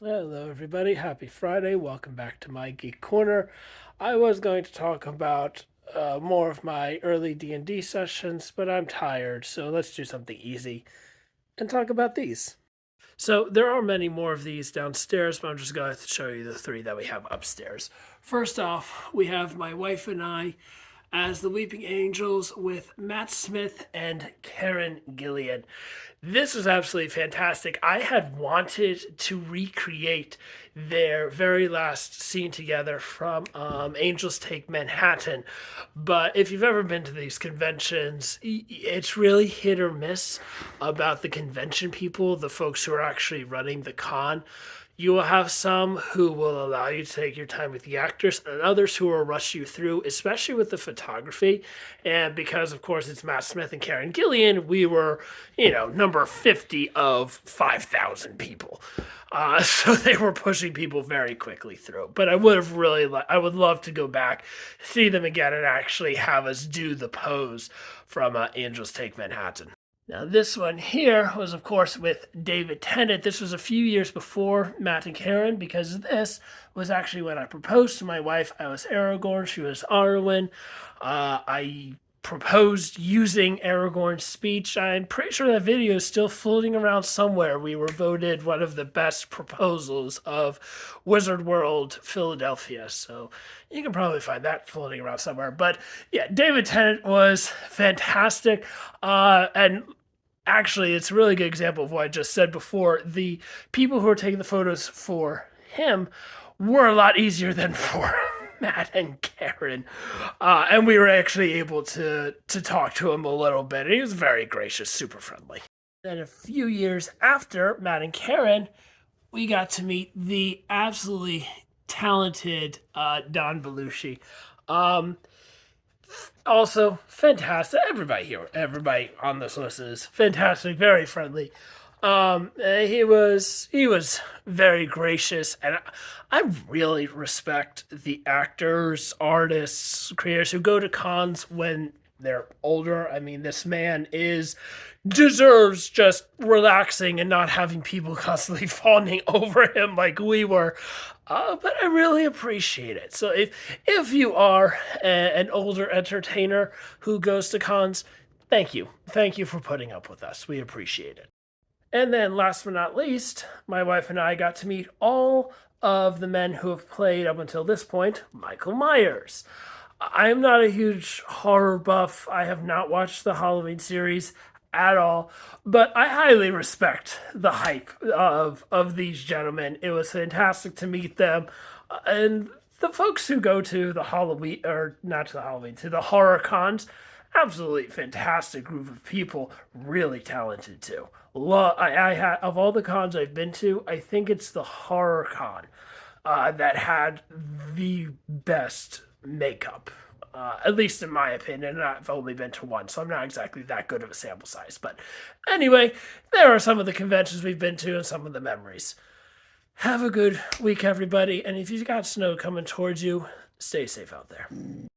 Hello, everybody. Happy Friday. Welcome back to my Geek Corner. I was going to talk about more of my early D&D sessions, but I'm tired, so let's do something easy and talk about these. So there are many more of these downstairs, but I'm just going to show you the three that we have upstairs. First off, we have my wife and I as the Weeping Angels with Matt Smith and Karen Gillian. This was absolutely fantastic. I had wanted to recreate their very last scene together from Angels Take Manhattan. But if you've ever been to these conventions, it's really hit or miss about the convention people, the folks who are actually running the con. You will have some who will allow you to take your time with the actors, and others who will rush you through, especially with the photography. And because, of course, it's Matt Smith and Karen Gillian, we were, number 50 of 5,000 people. So they were pushing people very quickly through. But I would have I would love to go back, see them again, and actually have us do the pose from Angels Take Manhattan. Now, this one here was, of course, with David Tennant. This was a few years before Matt and Karen, because this was actually when I proposed to my wife. I was Aragorn, she was Arwen. I proposed using Aragorn's speech. I'm pretty sure that video is still floating around somewhere. We were voted one of the best proposals of Wizard World Philadelphia, so you can probably find that floating around somewhere. But yeah, David Tennant was fantastic, and actually, it's a really good example of what I just said before. The people who were taking the photos for him were a lot easier than for Matt and Karen, and we were actually able to talk to him a little bit. And he was very gracious, super friendly. Then a few years after Matt and Karen, we got to meet the absolutely talented Don Belushi. Um, Also fantastic. Everybody on this list is fantastic, very friendly. He was very gracious, and I really respect the actors, artists, creators who go to cons when they're older. I mean, this man is deserves just relaxing and not having people constantly fawning over him like we were. But I really appreciate it. So if you are an older entertainer who goes to cons, thank you for putting up with us. We appreciate it. And then, last but not least, my wife and I got to meet all of the men who have played up until this point Michael Myers. I am not a huge horror buff. I have not watched the Halloween series at all, but I highly respect the hype of these gentlemen. It was fantastic to meet them, and the folks who go to the Halloween, or not to the Halloween, to the horror cons, absolutely fantastic group of people, really talented too. I had of all the cons I've been to, I think it's the horror con that had the best makeup. At least in my opinion, and I've only been to one, so I'm not exactly that good of a sample size. But anyway, there are some of the conventions we've been to and some of the memories. Have a good week, everybody, and if you've got snow coming towards you, stay safe out there.